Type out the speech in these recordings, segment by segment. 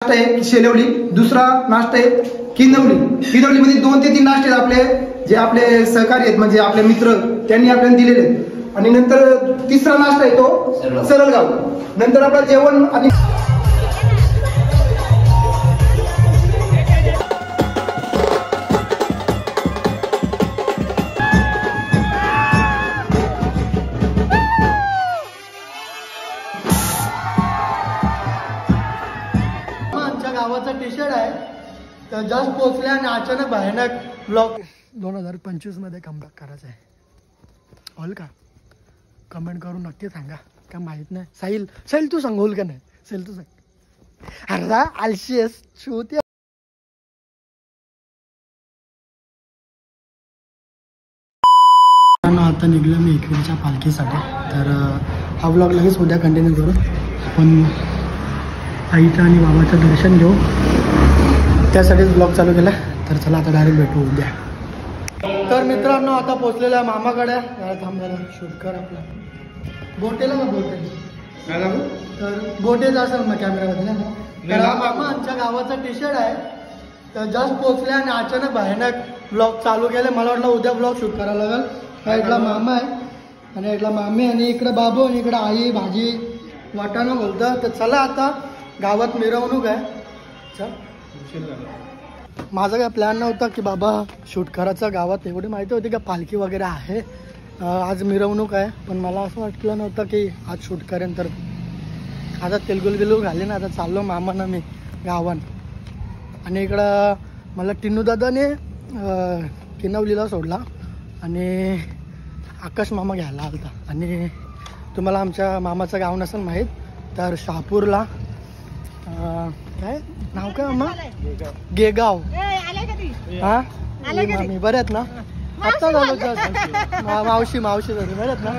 नाश्ता आहे शेलवली, दुसरा नाश्ता आहे किनवली. किनवलीमध्ये 2 ते 3 नाश्ते आपले जे आपले सहकारी आहेत म्हणजे आपले मित्र त्यांनी आपल्याला दिलेले आहेत. आणि नंतर तिसरा नाश्ता आहे तो सरळगाव. नंतर आपलं जेवण आणि गावाचा टी शर्ट आहे तर जस्ट पोहोचले आणि अचानक भयानक ब्लॉग 2025 मध्ये कमबॅक करायचा आहे. होल का? कमेंट करून नक्की सांगा. का माहित नाही. साहिल तू सांग होल का नाही? साहिल तू सांग. अरे आलशी आहेस शोध. आता निघलो मी एकविरीच्या पालखीसाठी. तर हा ब्लॉग लगेच उद्या कंटिन्यू करू. आपण आईचं आणि बाबाचं दर्शन घेऊ त्यासाठीच ब्लॉग चालू केला. तर चला आता डायरेक्ट भेटू उद्या. तर मित्रांनो आता पोचलेलं आहे मामाकडे. थांब जरा शूट कर आपला बोटेला का बोटे तर बोटेच असेल मग कॅमेरामध्ये ना. मामा आमच्या गावाचा टी शर्ट आहे तर जस्ट पोचले आणि अचानक भयानक ब्लॉग चालू केले. मला वाटलं उद्या ब्लॉग शूट करायला लागेल. हा इकडला मामा आहे आणि इकडला मामी आणि इकडं बाबू आणि इकडं आई भाजी वाटाणा बोलतं. तर चला आता गावात मिरवणूक आहे. माझा काय प्लॅन नव्हता की बाबा शूट करायचा गावात. एवढी माहिती होती का पालखी वगैरे आहे आज मिरवणूक आहे. पण मला असं वाटलं नव्हतं की आज शूट करेन. तर आता तेलगुल घाले ना. आता चाललो मामानं मी गावात. आणि इकडं मला टिन्नू दादाने किनवलीला सोडला आणि आकाश मामा घ्यायला आलता. आणि तुम्हाला आमच्या मामाचं गाव नसेल माहीत तर शहापूरला काय नाव काय मामा? गेगाव. हा मामी बरे आहेत ना? आत्ता झालो मावशी झाली बरे आहेत ना?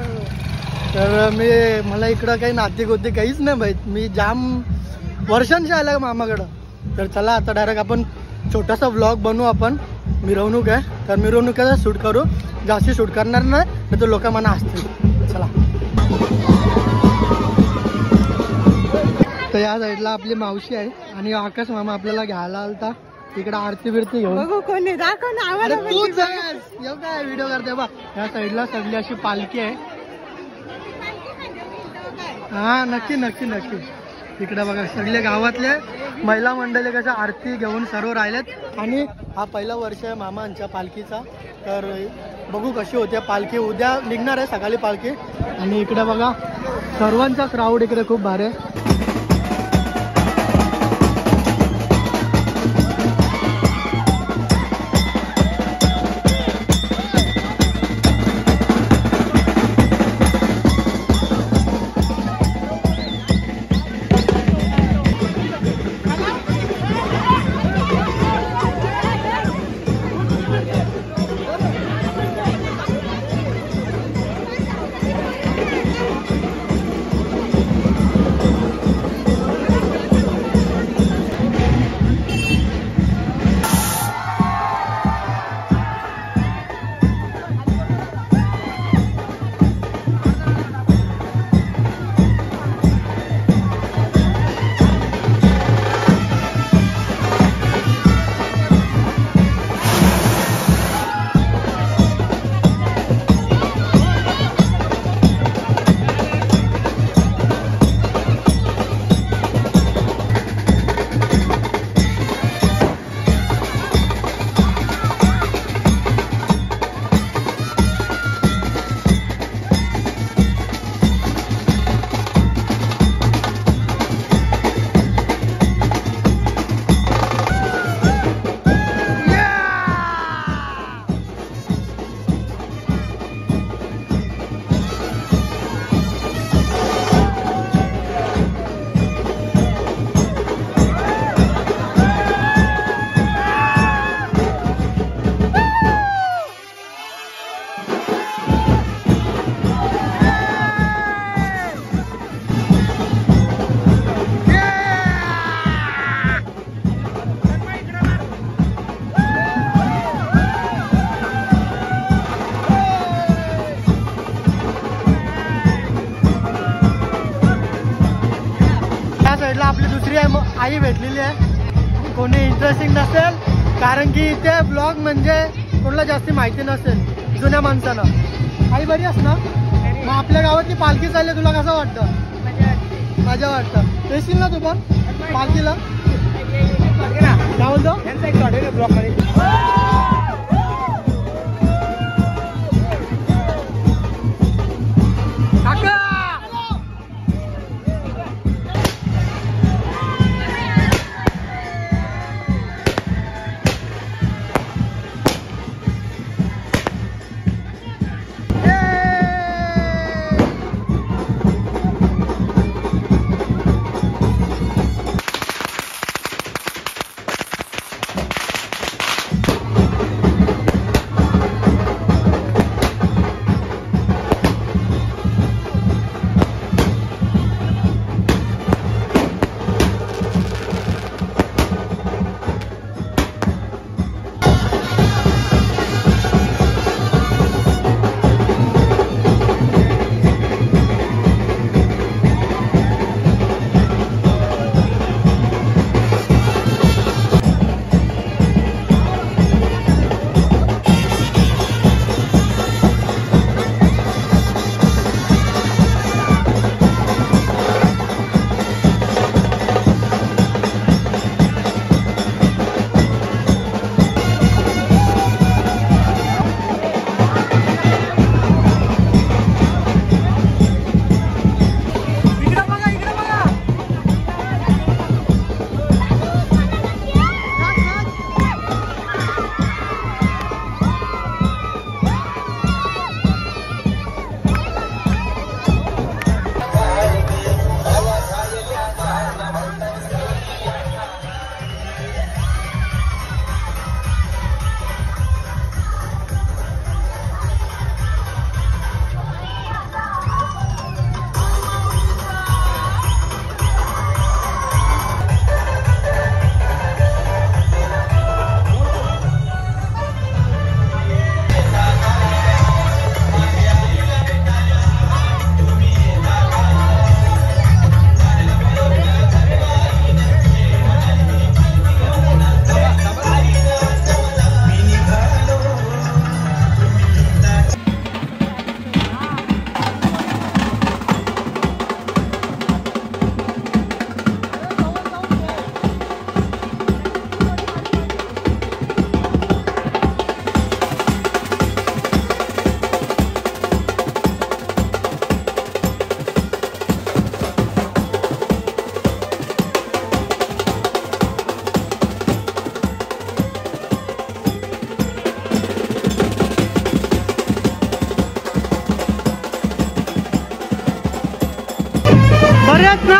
तर मला इकडं काही नाते गोते काहीच नाही माहीत. मी जाम वर्षांशी आला मामाकडं. तर चला आता डायरेक्ट आपण छोटासा व्लॉग बनवू. आपण मिरवणूक आहे तर मिरवणुकीचा शूट करू. जास्त शूट करणार नाही तर लोक मना असतील. चला. तर या साईडला आपली मावशी आहे आणि आकाश मामा आपल्याला घ्यायला आलता. तिकडे आरती बिरती घेऊन तूच काय व्हिडिओ करते बा. या साईडला सगळी अशी पालखी आहे. हा नक्की नक्की नक्की. तिकडे बघा सगळे गावातले महिला मंडळी कशा आरती घेऊन सर्व राहिलेत. आणि हा पहिला वर्ष आहे मामांच्या पालखीचा. तर बघू कशी होते पालखी. उद्या निघणार आहे सकाळी पालखी. आणि इकडे बघा सर्वांचा क्राऊड इकडे खूप भारी आहे. झालेली आहे. कोणी इंटरेस्टिंग नसेल कारण की ते ब्लॉग म्हणजे कोणाला जास्ती माहिती नसेल जुन्या माणसानं. आई बरी आहेस ना? मग आपल्या गावातली पालखी चालली, तुला कसं वाटतं? मजा वाटतं. येशील ना तू पण पालखीला? काय बोलतो? ब्लॉग मध्ये बऱ्याच ना.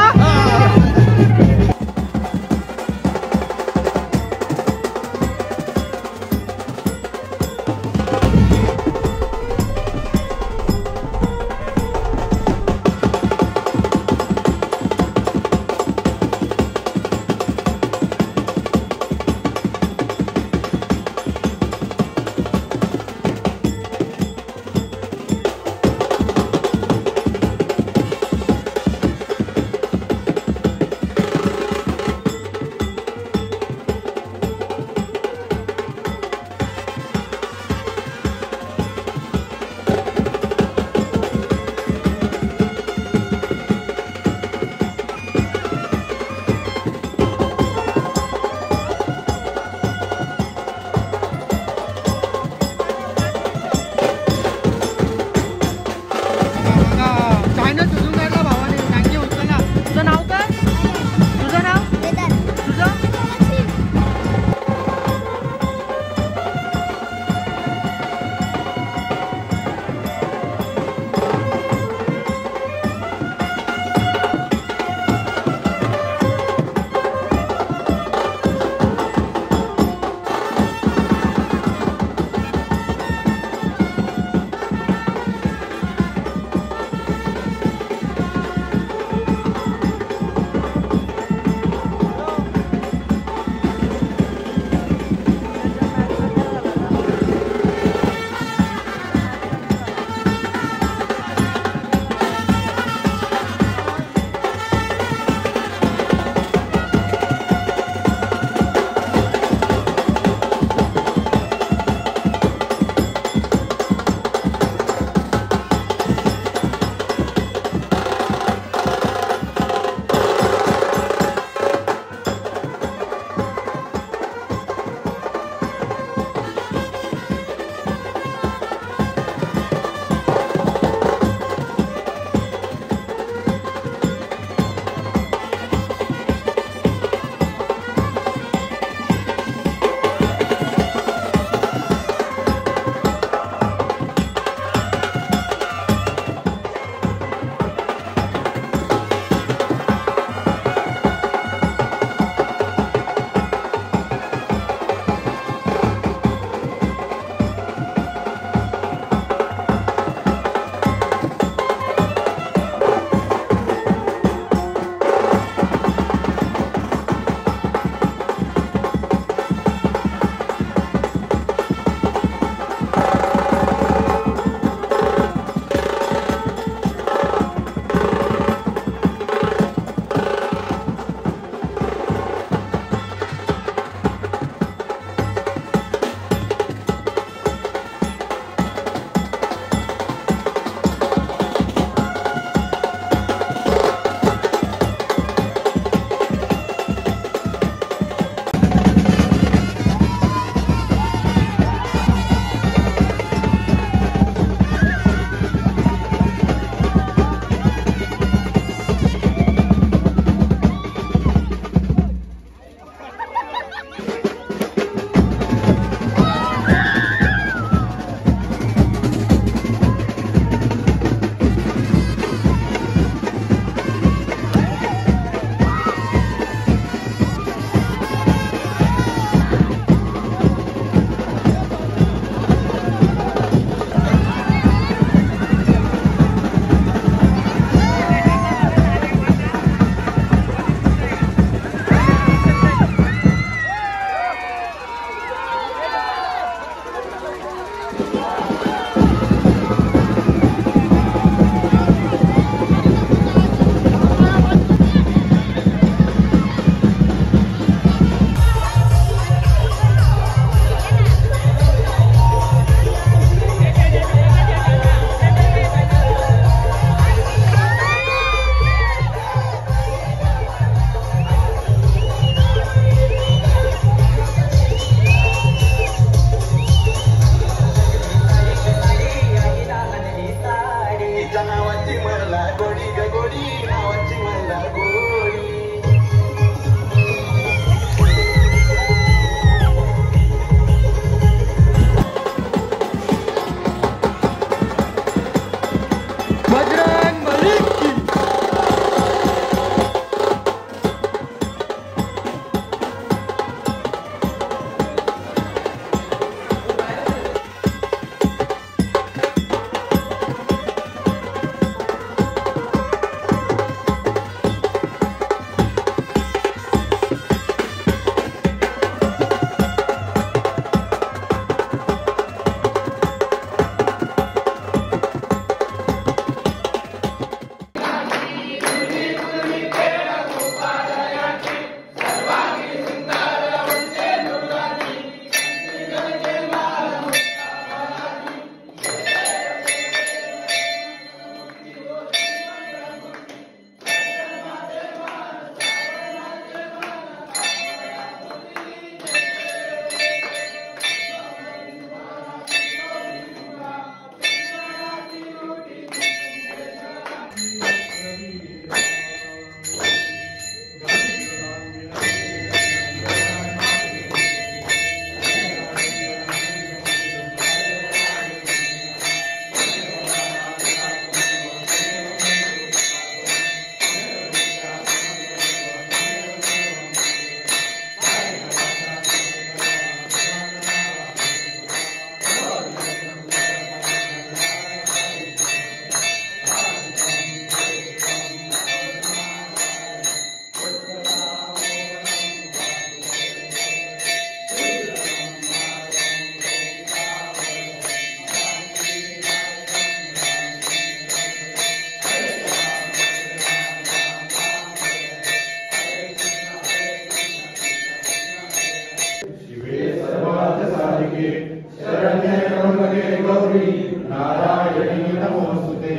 शरण्ये त्र्यंबके गौरी नारायणी नमोस्तुते।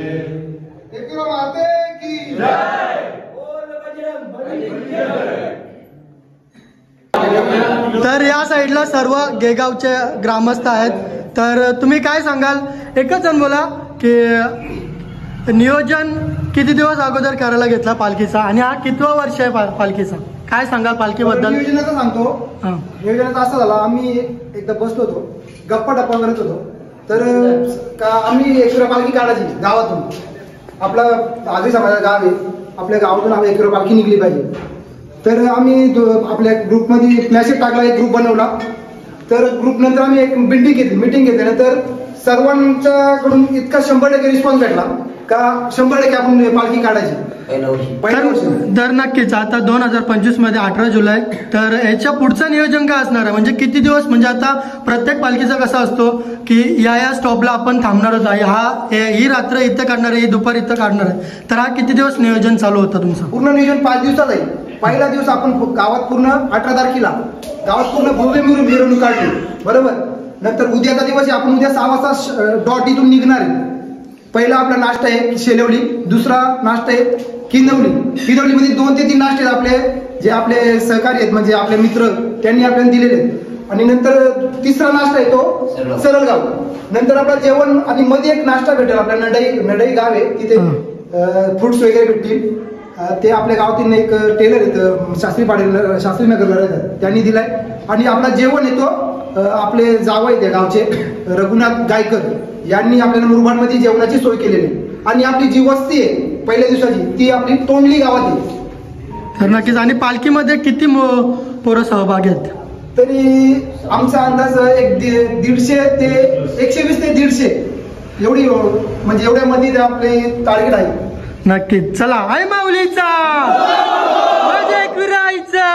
एकविरा माते की जय। बोल बजरंगबली की जय। तर या साईडला सर्व गेगावचे ग्रामस्थ आहेत, तर तुम्ही काय सांगाल? एकच जण बोला की नियोजन किती दिवस अगोदर करायला घेतला पालखीचा आणि हा कितवा वर्ष आहे पालखीचा? काय सांगाल पालखीबद्दल? नियोजनाचं सांगतो. नियोजनाचं असं झालं, आम्ही एकदा बसलो होतो, गप्पा टप्पा करत होतो, तर आम्ही एकविरा पालखी काढायची गावातून. आपला आधी समाजाचं गाव आहे, आपल्या गावातून एकविरा पालखी निघली पाहिजे. तर आम्ही आपल्या ग्रुपमध्ये मेसेज टाकला, एक ग्रुप बनवला. तर ग्रुप नंतर आम्ही एक मीटिंग घेतली. नंतर सर्वांच्याकडून इतका 100% रिस्पॉन्स भेटला का 100% आपण पालखी काढायची पहिल्या वर्षी. तर नक्कीच आता 2025 मध्ये 18 जुलै, तर याच्या पुढचं नियोजन काय असणार आहे? म्हणजे किती दिवस, म्हणजे आता प्रत्येक पालखीचा कसा असतो की या स्टॉपला आपण थांबणारच आहे, ही रात्र इथं काढणार आहे, ही दुपार इथं काढणार आहे, तर हा किती दिवस नियोजन चालू होतं तुमचं? पूर्ण नियोजन 5 दिवसात आहे. पहिला दिवस आपण गावात पूर्ण 18 तारखेला गावात पूर्ण भव्य मिरवणूक काढली, बरोबर. नंतर उद्याचा दिवस आपण उद्या 6 वाजता डॉट इथून निघणार आहे. पहिला आपला नाश्ता आहे शेलवली, दुसरा नाश्ता आहे किनवलीमध्ये 2 ते 3 नाश्ते आपले जे आपले सहकारी आहेत, म्हणजे आपले मित्र त्यांनी आपल्याला दिलेले आहेत. आणि नंतर तिसरा नाश्ता आहे तो सरळगाव. नंतर आपला जेवण आणि मध्ये एक नाश्ता भेटेल आपल्या नडई गाव आहे, तिथे फ्रुट्स वगैरे भेटतील. ते आपल्या गावातील एक टेलर आहेत शास्त्री नगरला राहतात, त्यांनी दिलाय. आणि आपला जेवण येतो आपले जावई त्या गावचे रघुनाथ गायकर यांनी आपल्याला मुरबाडमध्ये जेवणाची सोय केलेली आहे. आणि आपली जी वस्ती आहे पहिल्या दिवसाची ती आपली तोंडली गावात आहे. तर नक्कीच. आणि पालखीमध्ये किती पोरं सहभागी आहेत? तरी आमचा अंदाज एक 150 ते 120 ते 150 एवढी, म्हणजे एवढ्या मध्ये आपले टार्गेट आहे. नक्कीच. चला, आई माऊलीचा जय एकविराईचा.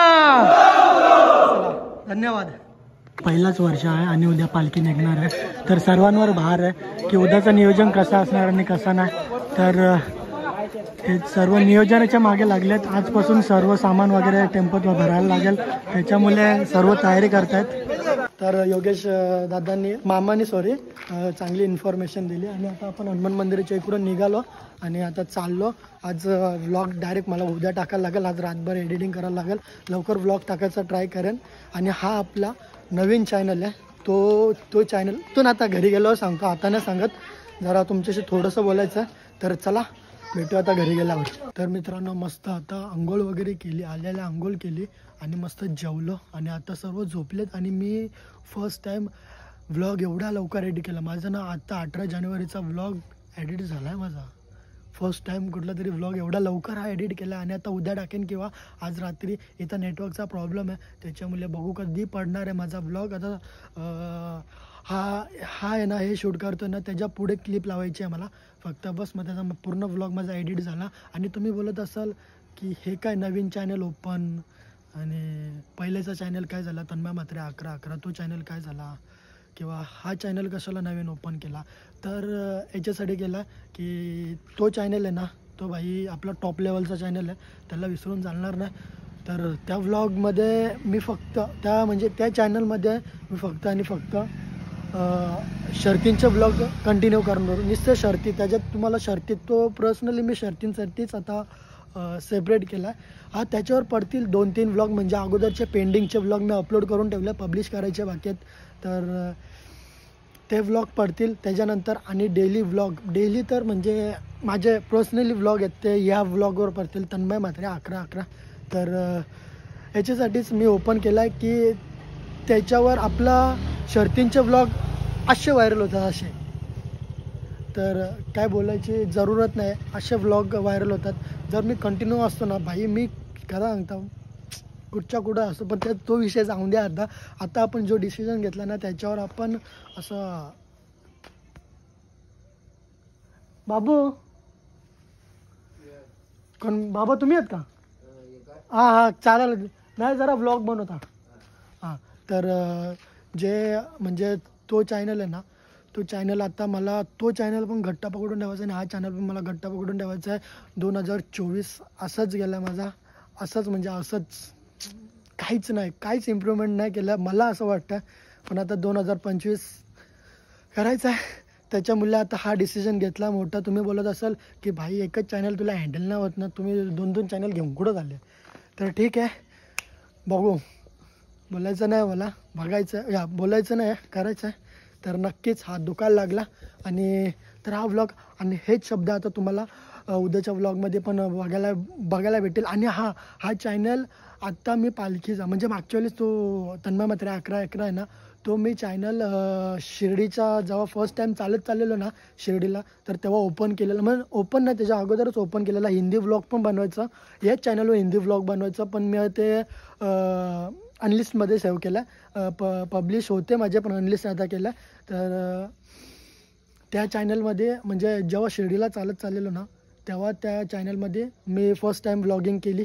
धन्यवाद. पहिलाच वर्ष आहे आणि उद्या पालखी निघणार आहे, तर सर्वांवर भार आहे की उद्याचं नियोजन कसं असणार आणि कसं नाही. तर ते सर्व नियोजनाच्या मागे लागलेत. आजपासून सर्व सामान वगैरे टेम्पोत भरायला लागेल, त्याच्यामुळे सर्व तयारी करतायत. तर योगेश दादांनी मामानी चांगली इन्फॉर्मेशन दिली. आणि आता आपण हनुमान मंदिराच्या इकडून निघालो आणि आता चाललो. आज व्लॉग डायरेक्ट मला उद्या टाकायला लागेल, आज रातभर एडिटिंग करायला लागेल, लवकर व्लॉग टाकायचा ट्राय करेन. आणि हा आपला नवीन चॅनल आहे, तो चॅनल तो आता घरी गेल्यावर सांगतो, आता नाही सांगत, जरा तुमच्याशी थोडंसं बोलायचं आहे. तर चला भेटू आता घरी गेल्यावर. तर मित्रांनो मस्त आता आंघोळ वगैरे केली, आल्याला आंघोळ केली आणि मस्त जेवलो आणि आता सर्व झोपलेत. आणि मी फर्स्ट टाईम व्लॉग एवढा लवकर एडिट केला. माझं ना आता 18 जानेवारीचा व्लॉग एडिट झाला आहे माझा. फर्स्ट टाईम कुठला तरी व्लॉग एवढा लवकर हा एडिट केला. आणि आता उद्या टाकेन किंवा आज रात्री. इथं नेटवर्कचा प्रॉब्लेम आहे, त्याच्यामुळे बघू कधी पडणार आहे माझा व्लॉग. आता हा आहे ना, हे शूट करतो ना, त्याच्या पुढे क्लिप लावायची आहे मला फक्त, बस. मग त्याचा पूर्ण व्लॉग माझा एडिट झाला. आणि तुम्ही बोलत असाल की हे काय नवीन चॅनल ओपन आणि पहिल्याचा चॅनल काय झाला तन्मय म्हात्रे 1111, तो चॅनल काय झाला, किंवा हा चॅनल कशाला नवीन ओपन केला? तर याच्यासाठी केला की तो चॅनल आहे ना, तो भाई आपला टॉप लेवलचा चॅनल आहे, त्याला विसरून चालणार नाही. तर त्या व्लॉगमध्ये मी फक्त त्या चॅनलमध्ये मी फक्त आणि फक्त शर्तींचे ब्लॉग कंटिन्यू करणार. नुसतं शर्ती, त्याच्यात तुम्हाला शर्ती, तो पर्सनली मी शर्तींसाठीच आता सेपरेट केला आहे. हा त्याच्यावर पडतील 2-3 व्लॉग, म्हणजे अगोदरचे पेंडिंगचे व्लॉग मी अपलोड करून ठेवले, पब्लिश करायचे बाकी आहेत, तर ते व्लॉग पडतील त्याच्यानंतर. आणि डेली तर म्हणजे माझे पर्सनली व्लॉग आहेत ते या व्लॉगवर पडतील, तन्मय म्हात्रे 1111. तर याच्यासाठीच मी ओपन केला आहे की त्याच्यावर आपला शर्तींचे व्लॉग असे व्हायरल होतात असे, तर काय बोलायची जरूरत नाही, असे व्लॉग व्हायरल होतात. जर मी कंटिन्यू असतो ना भाई, मी खरं सांगतो कुठच्या कुठं असतो, पण तो विषय जाऊन द्या. आता आपण जो डिसिजन घेतला ना त्याच्यावर आपण असं. बाबू कोण बाबा, तुम्ही आहेत का? हां चालेल, नाही जरा व्लॉग बनवता. हां, तर जे म्हणजे तो चॅनल आहे ना, तो चॅनल आता मला तो चॅनल पण घट्ट पकडून ठेवायचा आणि हा चॅनल पण मला घट्ट पकडून ठेवायचा आहे. 2024 असंच गेला माझा, असंच म्हणजे असंच, काहीच इम्प्रूव्हमेंट नाही केलं मला असं वाटतं. पण आता 2025 करायचं आहे. त्याच्यामुळे आता हा डिसिजन घेतला मोठा. तुम्ही बोलत असाल की भाई एकच चॅनल तुला हँडल नाही होत ना, तुम्ही 2-2 चॅनल घेऊन कुठं झाले. तर ठीक आहे, बघू. बोलायचं नाही मला, बघायचं या, बोलायचं नाही करायचं आहे. तर नक्कीच हात दुखायला लागला. आणि तर हा व्लॉग आणि हेच शब्द आता तुम्हाला उद्याच्या व्लॉगमध्ये पण बघायला भेटेल. आणि हा चॅनल आत्ता मी पालखीचा म्हणजे मागच्या वेळेस तो तन्मय म्हात्रे 11-11 आहे ना, तो मी चॅनल शिर्डीचा जेव्हा फर्स्ट टाईम चाललेलो ना शिर्डीला, तर तेव्हा ओपन केलेलं. म्हणजे ओपन नाही, त्याच्या अगोदरच ओपन केलेला. हिंदी व्लॉग पण बनवायचं, याच चॅनलवर हिंदी व्लॉग बनवायचं. पण मी ते अनलिस्टमध्ये सेव्ह केलं. पब्लिश होते माझे, पण अनलिस्ट आता केलं. तर त्या चॅनलमध्ये म्हणजे जेव्हा शिर्डीला चाललेलो ना, तेव्हा त्या चॅनलमध्ये मी फर्स्ट टाईम व्लॉगिंग केली,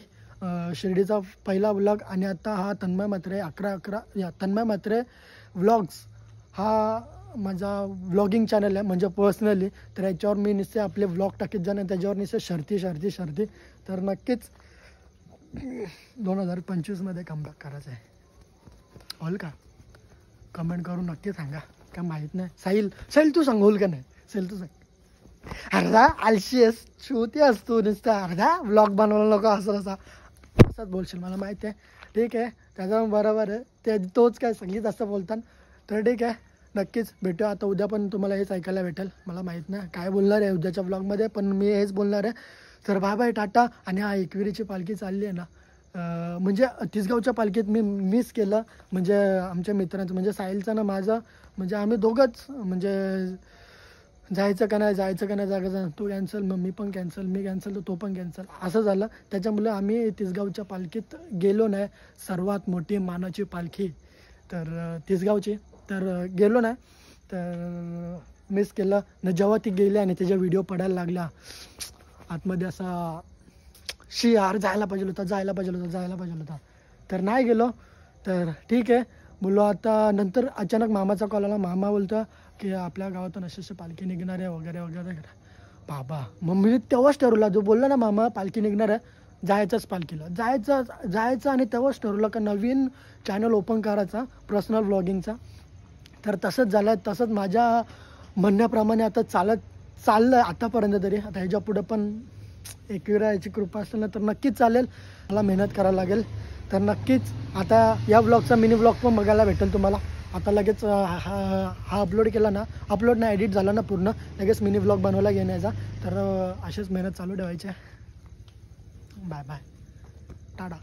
शिर्डीचा पहिला व्लॉग. आणि आता हा तन्मय म्हात्रे 11-11 या तन्मय म्हात्रे व्लॉग्स हा माझा व्लॉगिंग चॅनल आहे म्हणजे पर्सनली. तर याच्यावर मी नुसते आपले व्लॉग टाकीत जाणं, त्याच्यावर नुसते शर्ती. तर नक्कीच 2025मध्ये कमबॅक करायचं आहे. होईल का? कमेंट करून नक्की सांगा. का माहीत नाही. साहिल तू सांग, होईल का नाही? साहिल तू सांग. अर्धा आलशी आहेस, छोटी असतो नुसतं अर्धा व्लॉग बनवला नको असंच बोलशील, मला माहिती आहे. ठीक आहे, त्याचा बरोबर आहे. तोच काय सांगितलं असं बोलताना. तर ठीक आहे, नक्कीच भेटूया. आता उद्या पण तुम्हाला हेच ऐकायला भेटेल. मला माहीत नाही काय बोलणार आहे उद्याच्या व्लॉगमध्ये, पण मी हेच बोलणार आहे. तर बाय टाटा. आणि हा एकविरीची पालखी चालली आहे ना, म्हणजे तिसगावच्या पालखीत मी मिस केलं. म्हणजे आमच्या मित्रांचं म्हणजे साहिलचं ना माझं, म्हणजे आम्ही दोघंच म्हणजे जायचं का नाही जायचं. तो कॅन्सल, मग मी पण कॅन्सल, मी कॅन्सल तर तो पण कॅन्सल, असं झालं. त्याच्यामुळे आम्ही तिसगावच्या पालखीत गेलो नाही. सर्वात मोठी मानाची पालखी तर तिसगावची, तर गेलो नाही. तर मिस केलं न. जेव्हा ती गेली आणि त्याच्या व्हिडिओ पडायला लागला आतमध्ये असा यार जायला पाहिजे होता. तर नाही गेलो. तर ठीक आहे बोललो. आता नंतर अचानक मामाचा कॉल आला. मामा बोलतं की आपल्या गावातून अशी पालखी निघणार आहे वगैरे. बाबा मग मी तेव्हाच ठरवला, जो बोलला ना मामा पालखी निघणार आहे, जायचंच पालखीला, जायचं. आणि तेव्हाच ठरवलं का नवीन चॅनल ओपन करायचा पर्सनल व्लॉगिंगचा. तर तसंच झालं. तसंच माझ्या म्हणण्याप्रमाणे आता चाललं आतापर्यंत तरी. आता ह्याच्या पुढं पण एकविराची कृपा असेल ना तर नक्कीच चालेल. मला मेहनत करायला लागेल. तर नक्कीच आता या व्लॉगचा मिनी व्लॉग पण बघायला भेटेल तुम्हाला. आता लगेच हा अपलोड केला ना, अपलोड नाही एडिट झाला ना पूर्ण, लगेच मिनी व्लॉग बनवायला घेण्याचा. तर अशीच मेहनत चालू ठेवायची आहे. बाय टाटा.